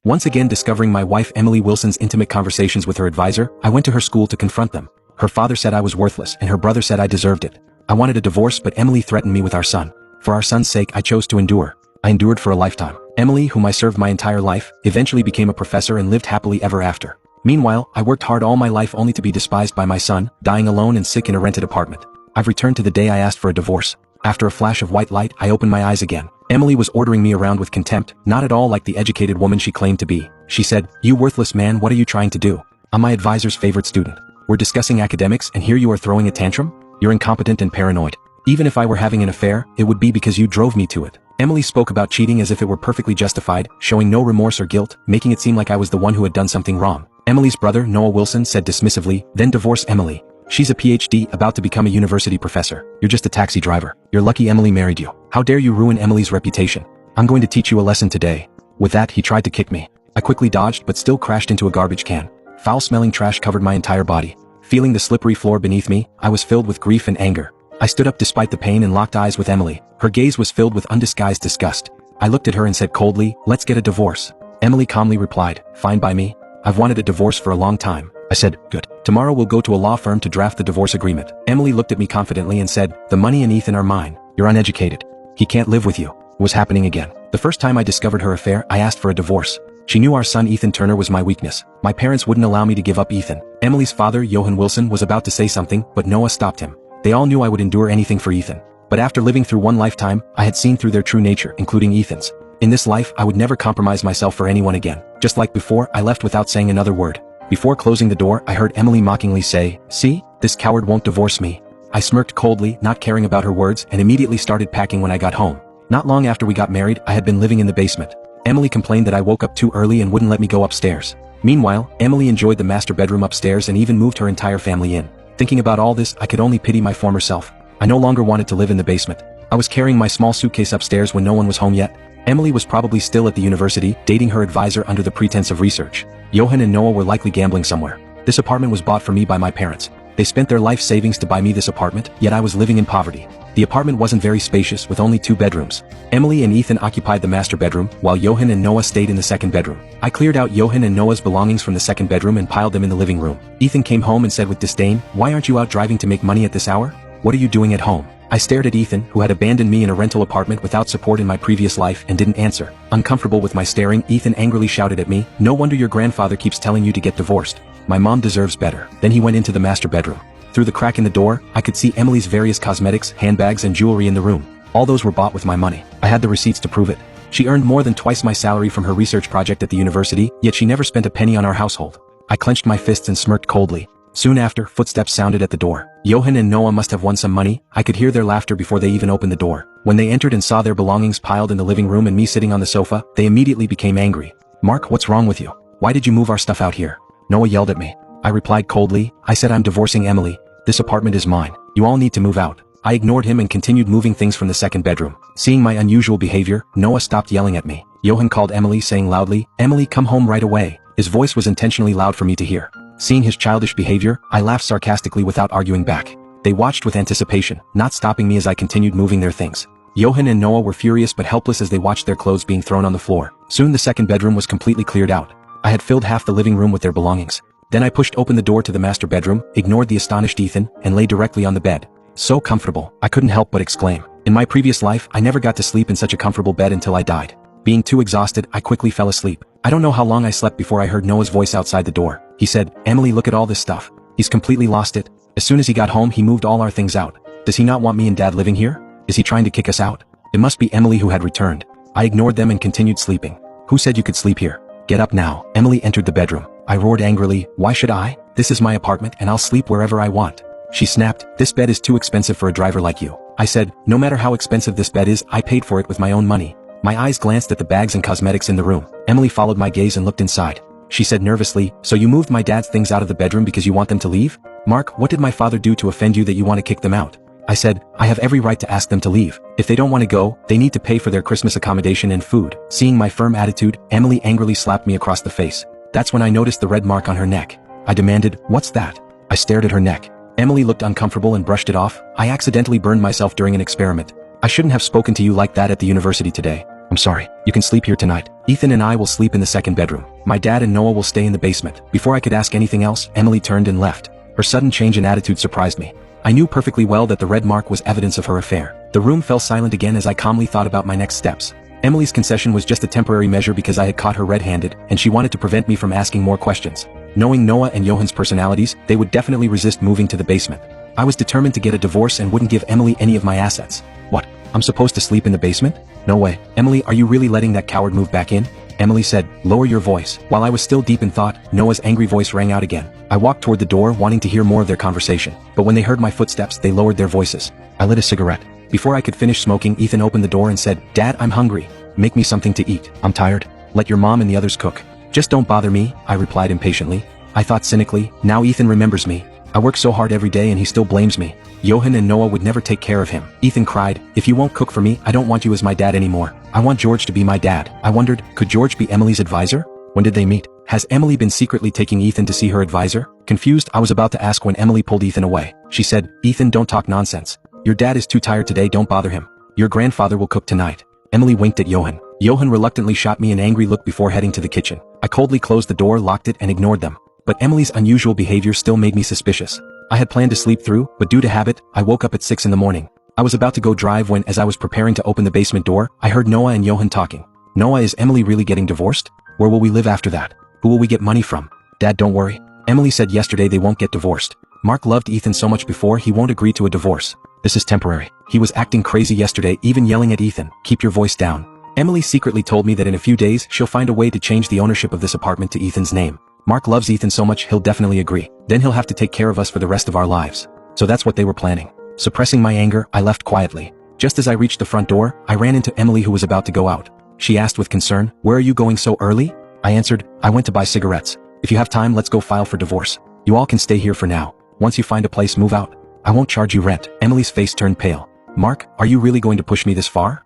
Once again discovering my wife Emily Wilson's intimate conversations with her advisor, I went to her school to confront them. Her father said I was worthless and her brother said I deserved it. I wanted a divorce, but Emily threatened me with our son. For our son's sake, I chose to endure. I endured for a lifetime. Emily, whom I served my entire life, eventually became a professor and lived happily ever after. Meanwhile, I worked hard all my life only to be despised by my son, dying alone and sick in a rented apartment. I've returned to the day I asked for a divorce. After a flash of white light, I opened my eyes again. Emily was ordering me around with contempt, not at all like the educated woman she claimed to be. She said, "You worthless man, what are you trying to do? I'm my advisor's favorite student. We're discussing academics and here you are throwing a tantrum? You're incompetent and paranoid. Even if I were having an affair, it would be because you drove me to it." Emily spoke about cheating as if it were perfectly justified, showing no remorse or guilt, making it seem like I was the one who had done something wrong. Emily's brother, Noah Wilson, said dismissively, "Then divorce Emily. She's a PhD, about to become a university professor. You're just a taxi driver. You're lucky Emily married you. How dare you ruin Emily's reputation? I'm going to teach you a lesson today." With that, he tried to kick me. I quickly dodged but still crashed into a garbage can. Foul-smelling trash covered my entire body. Feeling the slippery floor beneath me, I was filled with grief and anger. I stood up despite the pain and locked eyes with Emily. Her gaze was filled with undisguised disgust. I looked at her and said coldly, "Let's get a divorce." Emily calmly replied, "Fine by me. I've wanted a divorce for a long time." I said, "Good. Tomorrow we'll go to a law firm to draft the divorce agreement." Emily looked at me confidently and said, "The money and Ethan are mine. You're uneducated. He can't live with you." It was happening again. The first time I discovered her affair, I asked for a divorce. She knew our son Ethan Turner was my weakness. My parents wouldn't allow me to give up Ethan. Emily's father, Johan Wilson, was about to say something, but Noah stopped him. They all knew I would endure anything for Ethan. But after living through one lifetime, I had seen through their true nature, including Ethan's. In this life, I would never compromise myself for anyone again. Just like before, I left without saying another word. Before closing the door, I heard Emily mockingly say, "See, this coward won't divorce me." I smirked coldly, not caring about her words, and immediately started packing when I got home. Not long after we got married, I had been living in the basement. Emily complained that I woke up too early and wouldn't let me go upstairs. Meanwhile, Emily enjoyed the master bedroom upstairs and even moved her entire family in. Thinking about all this, I could only pity my former self. I no longer wanted to live in the basement. I was carrying my small suitcase upstairs when no one was home yet. Emily was probably still at the university, dating her advisor under the pretense of research. Johan and Noah were likely gambling somewhere. This apartment was bought for me by my parents. They spent their life savings to buy me this apartment, yet I was living in poverty. The apartment wasn't very spacious, with only 2 bedrooms. Emily and Ethan occupied the master bedroom, while Johan and Noah stayed in the second bedroom. I cleared out Johan and Noah's belongings from the second bedroom and piled them in the living room. Ethan came home and said with disdain, "Why aren't you out driving to make money at this hour? What are you doing at home?" I stared at Ethan, who had abandoned me in a rental apartment without support in my previous life, and didn't answer. Uncomfortable with my staring, Ethan angrily shouted at me, "No wonder your grandfather keeps telling you to get divorced. My mom deserves better." Then he went into the master bedroom. Through the crack in the door, I could see Emily's various cosmetics, handbags, and jewelry in the room. All those were bought with my money. I had the receipts to prove it. She earned more than twice my salary from her research project at the university, yet she never spent a penny on our household. I clenched my fists and smirked coldly. Soon after, footsteps sounded at the door. Johan and Noah must have won some money. I could hear their laughter before they even opened the door. When they entered and saw their belongings piled in the living room and me sitting on the sofa, they immediately became angry. "Mark, what's wrong with you? Why did you move our stuff out here?" Noah yelled at me. I replied coldly, "I said I'm divorcing Emily. This apartment is mine. You all need to move out." I ignored him and continued moving things from the second bedroom. Seeing my unusual behavior, Noah stopped yelling at me. Johan called Emily, saying loudly, "Emily, come home right away." His voice was intentionally loud for me to hear. Seeing his childish behavior, I laughed sarcastically without arguing back. They watched with anticipation, not stopping me as I continued moving their things. Johan and Noah were furious but helpless as they watched their clothes being thrown on the floor. Soon the second bedroom was completely cleared out. I had filled half the living room with their belongings. Then I pushed open the door to the master bedroom, ignored the astonished Ethan, and lay directly on the bed. So comfortable, I couldn't help but exclaim. In my previous life, I never got to sleep in such a comfortable bed until I died. Being too exhausted, I quickly fell asleep. I don't know how long I slept before I heard Noah's voice outside the door. He said, "Emily, look at all this stuff. He's completely lost it. As soon as he got home, he moved all our things out. Does he not want me and Dad living here? Is he trying to kick us out?" It must be Emily who had returned. I ignored them and continued sleeping. "Who said you could sleep here? Get up now." Emily entered the bedroom. I roared angrily, "Why should I? This is my apartment and I'll sleep wherever I want." She snapped, "This bed is too expensive for a driver like you." I said, "No matter how expensive this bed is, I paid for it with my own money." My eyes glanced at the bags and cosmetics in the room. Emily followed my gaze and looked inside. She said nervously, "So you moved my dad's things out of the bedroom because you want them to leave? Mark, what did my father do to offend you that you want to kick them out?" I said, "I have every right to ask them to leave. If they don't want to go, they need to pay for their Christmas accommodation and food." Seeing my firm attitude, Emily angrily slapped me across the face. That's when I noticed the red mark on her neck. I demanded, "What's that?" I stared at her neck. Emily looked uncomfortable and brushed it off. "I accidentally burned myself during an experiment. I shouldn't have spoken to you like that at the university today. I'm sorry." You can sleep here tonight. Ethan and I will sleep in the second bedroom. My dad and Noah will stay in the basement. Before I could ask anything else, Emily turned and left. Her sudden change in attitude surprised me. I knew perfectly well that the red mark was evidence of her affair. The room fell silent again as I calmly thought about my next steps. Emily's concession was just a temporary measure because I had caught her red-handed, and she wanted to prevent me from asking more questions. Knowing Noah and Johan's personalities, they would definitely resist moving to the basement. I was determined to get a divorce and wouldn't give Emily any of my assets. What? I'm supposed to sleep in the basement? No way. Emily, are you really letting that coward move back in? Emily said, lower your voice. While I was still deep in thought, Noah's angry voice rang out again. I walked toward the door wanting to hear more of their conversation, but when they heard my footsteps, they lowered their voices. I lit a cigarette. Before I could finish smoking, Ethan opened the door and said, Dad, I'm hungry. Make me something to eat. I'm tired. Let your mom and the others cook. Just don't bother me, I replied impatiently. I thought cynically, now Ethan remembers me. I work so hard every day and he still blames me. Johan and Noah would never take care of him. Ethan cried, if you won't cook for me, I don't want you as my dad anymore. I want George to be my dad. I wondered, could George be Emily's advisor? When did they meet? Has Emily been secretly taking Ethan to see her advisor? Confused, I was about to ask when Emily pulled Ethan away. She said, Ethan, don't talk nonsense. Your dad is too tired today, don't bother him. Your grandfather will cook tonight. Emily winked at Johan. Johan reluctantly shot me an angry look before heading to the kitchen. I coldly closed the door, locked it, and ignored them. But Emily's unusual behavior still made me suspicious. I had planned to sleep through, but due to habit, I woke up at 6 in the morning. I was about to go drive when, as I was preparing to open the basement door, I heard Noah and Johan talking. Noah, is Emily really getting divorced? Where will we live after that? Who will we get money from? Dad, don't worry. Emily said yesterday they won't get divorced. Mark loved Ethan so much before he won't agree to a divorce. This is temporary. He was acting crazy yesterday, even yelling at Ethan, keep your voice down. Emily secretly told me that in a few days she'll find a way to change the ownership of this apartment to Ethan's name. Mark loves Ethan so much he'll definitely agree. Then he'll have to take care of us for the rest of our lives. So that's what they were planning. Suppressing my anger, I left quietly. Just as I reached the front door, I ran into Emily who was about to go out. She asked with concern, where are you going so early? I answered, I went to buy cigarettes. If you have time, let's go file for divorce. You all can stay here for now. Once you find a place, move out. I won't charge you rent. Emily's face turned pale. Mark, are you really going to push me this far?